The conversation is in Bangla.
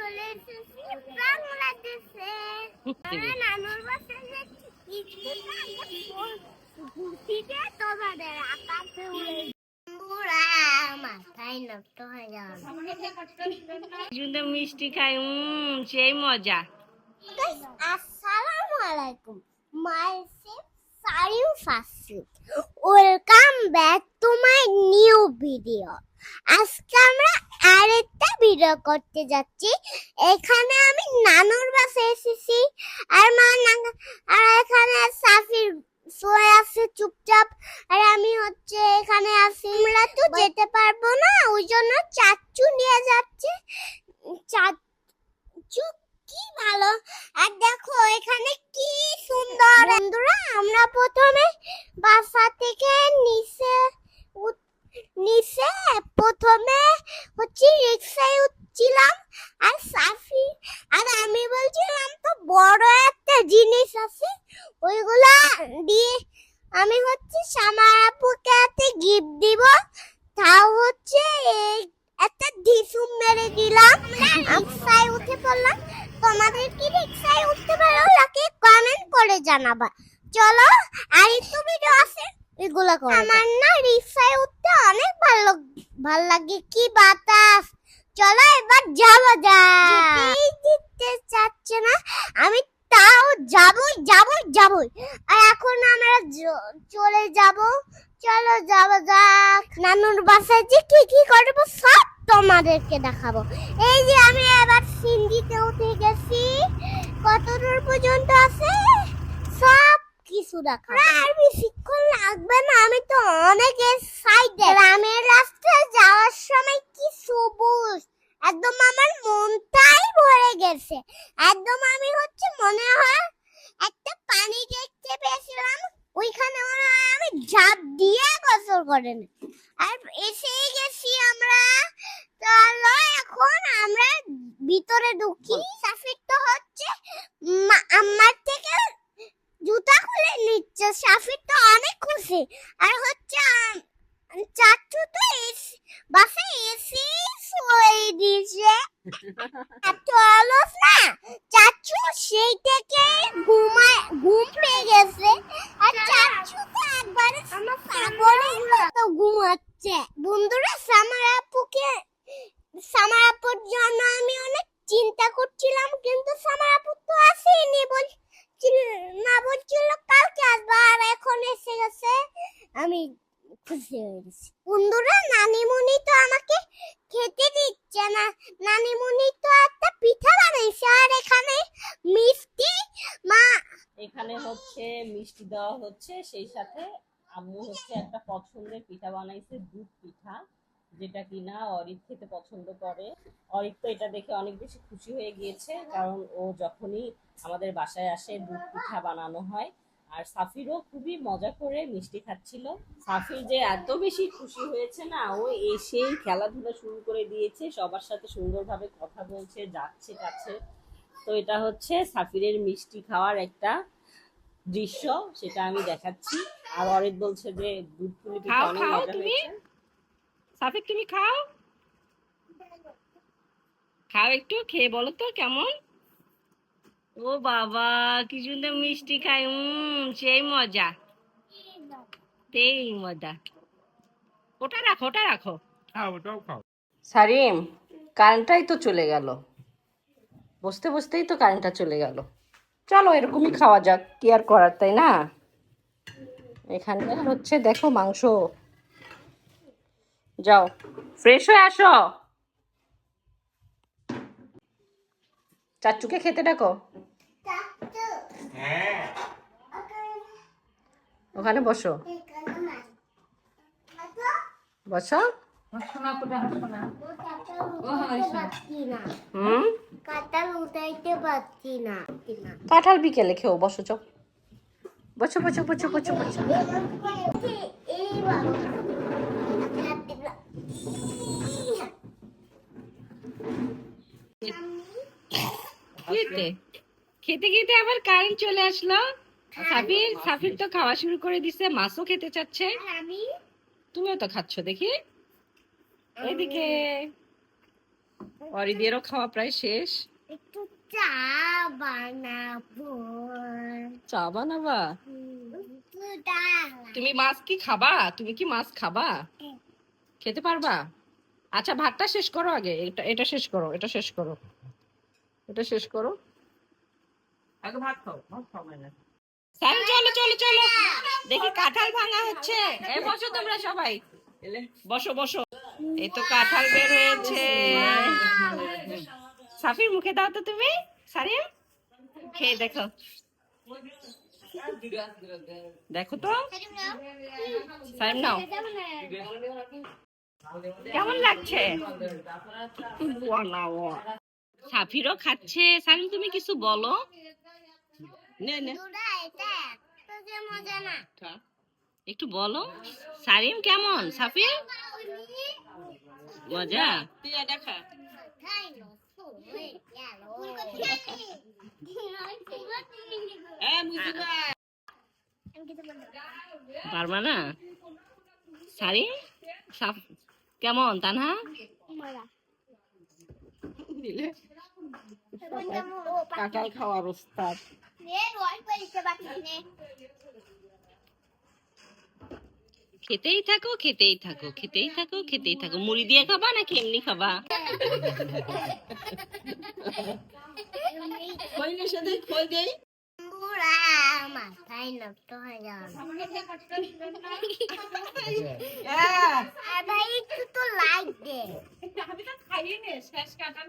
চলে এসেছি বাংলাদেশে। নানুর বাসায় ঘুরতে তোমাদের আকাশে উড়ে মাথায় নষ্ট হয়ে যাবে। মিষ্টি খাই সেই মজা। আসসালামু আলাইকুম মাই সারিউ ফাসিল, welcome back to my new video. আজকে আমরা আরেকটা ভিডিও করতে যাচ্ছি। এখানে আমি নানুর বাসায় এসেছি, আর এখানে সাফির শুয়ে আছে চুপচাপ, আর আমি এখানে আছি। আমরা তো যেতে পারবো না, ওই জন্য চাচু নিয়ে যাচ্ছে। চাচু কি ভালো, আর দেখো এখানে কি সুন্দর। বন্ধুরা, আমরা প্রথমে বাসা থেকে নিচে প্রথমে রিক্সায় উঠছিলাম, আর সাফি আর আমি বলছিলাম তো বড় একটা জিনিস আছে, ওইগুলা দিয়ে আমি সামার আপুকে একটা গিফট দিব। তাও একটা ঢিসুম মেরে দিলাম। রিক্সায় উঠে পড়লাম। তোমাদের কি রিক্সায় উঠতে ভালো লাগে? কমেন্ট করে জানাবা। চলো, আর একটু ভিডিও আছে, এগুলা করো। আমার না রিক্সায় উঠতে অনেক ভালো লাগে, কি বাতাস। চলো এবার যাওয়া যাক। দিতে চাচ্ছে না, আমি তাও যাবই। আর এখন আমরা চলে যাব। চলো যাওয়া যাক। নানুর বাসায় যে কি করবো সব তোমাদেরকে দেখাবো। এই যে আমি এবার সিন্ডিতে উঠে গেছি। কত দূর পর্যন্ত আছে সব কিছু দেখাবো। আর বেশিক্ষণ লাগবে না, আমি তো অনেক এক্সাইটেড। গ্রামের রাস্তায় যাওয়ার সময় কি সবুজ, একদম আমার মনটাই ভরে গেছে। একদম আমি মনে হয় একটা পানি দেখতে পেয়েছিলাম, ওইখানে আমি ঝাঁপ দিয়ে গোসল করে নি। আর এসেই গেছি আমরা। চলো এখন আমরা ভিতরে ঢুকি। সাফির তো আমার থেকে জুতা খুলে নিচ্ছে। সাফির তো অনেক খুশি। আর চাচু তো বাসে এসে শুয়ে দিয়েছে। এত অলস না চাচু, সেই থেকে ঘুম পেয়ে গেছে। আর চাচু তো একবারে পাগলের মতো ঘুমাচ্ছে। বন্ধুরা, সামার আপুর জন্য আমি অনেক চিন্তা করছিলাম, কিন্তু সামার আপু তো আসেনি, বলছিল কালকে আসবে, আর এখন এসে গেছে। আমি খুশি হয়ে গেছি। বন্ধুরা, নানিমণি তো আমাকে খেতে দিচ্ছে না। নানিমণি তো একটা পিঠা বানাইছে, আর এখানে মিষ্টি এখানে মিষ্টি দেওয়া হচ্ছে, সেই সাথে আম্মু একটা পছন্দের পিঠা বানাইছে, দুধ পিঠা, যেটা কিনা অরিক খেতে পছন্দ করে। অরিক তো এটা দেখে অনেক বেশি খুশি হয়ে গিয়েছে, কারণ ও যখনই আমাদের বাসায় আসে দুধ পিঠা বানানো হয়। আর সাফিরও খুবই মজা করে মিষ্টি খাচ্ছিল। সাফির যে এত বেশি খুশি হয়েছে না, ও এসেই খেলাধুলা শুরু করে দিয়েছে, সবার সাথে সুন্দরভাবে কথা বলছে, যাচ্ছে কাছে। তো এটা সাফিরের মিষ্টি খাওয়ার একটা দৃশ্য, সেটা আমি দেখাচ্ছি। আর অরিক বলছে যে দুধ পুলি পিঠা অনেক মজা হয়েছে। সাফির তুমি খাও একটু খেয়ে বলো তো কেমন। ও বাবা, কি সুন্দর মিষ্টি খাই, সেই মজা, ওটা রাখো। সারিম, কারেন্টটাই তো চলে গেল, বসতেই তো কারেন্টটা চলে গেল। চলো এরকমই খাওয়া যাক, কি আর করার, তাই না? এখানে দেখো মাংস। যাও ফ্রেশ হয়ে আসো, চাচুকে খেতে ডাকো। ওখানে বসো। কাঁঠাল বিকেলে খেও, বসো। চো বসো। খেতে আবার কারেন্ট চলে আসলো। সাফির তো খাওয়া শুরু করে দিছে, মাছও খেতে চাচ্ছে। তুমিও তো খাচ্ছ দেখি। এদিকে অরিদেরও খাওয়া প্রায় শেষ। একটু চা বানাবো। চা বানাবা? দুধটা তুমি মাছ কি খাবা? তুমি কি মাছ খাবা? খেতে পারবা? আচ্ছা ভাতটা শেষ করো আগে, এটা এটা শেষ করো, এটা শেষ করো, এটা শেষ করো, আগে ভাত খাও, ভাত খাও না। সাইন চলো চলো চলো, দেখি কাঁঠাল ভাঙা হচ্ছে। এই বসো তোমরা সবাই, বসো বসো। এই তো কাঁঠাল বের হয়েছে। সাফির মুখে দাও তো তুমি, সারিম খেয়ে দেখো, দেখো তো সারিম নাও, কেমন লাগছে? সাফিরও খাচ্ছে। সারিম তুমি কিছু বলো। নে নে দুধটা এটা এত যে মজা না। একটু বলো সারিম কেমন, সাফির মজা? তুই এটা খা। খাই নষ্ট হয়ে গেল। আমি কিছু বলতে পারবা না? সারিম কেমন তানহা? মজা। কাঁঠাল খাওয়ার ওস্তাদ। খেতেই থাকো খেতেই থাকো খেতেই থাকো খেতেই থাকো। মুড়ি দিয়ে খাবা নাকি এমনি খাবা? খইলের সাথে খই দেই। পুরা মাথায় নষ্ট হয়ে যাবে। আর ভাই একটু তো লাইক দে। আমি তো খাইয়ে নে শেষ কাঁঠাল।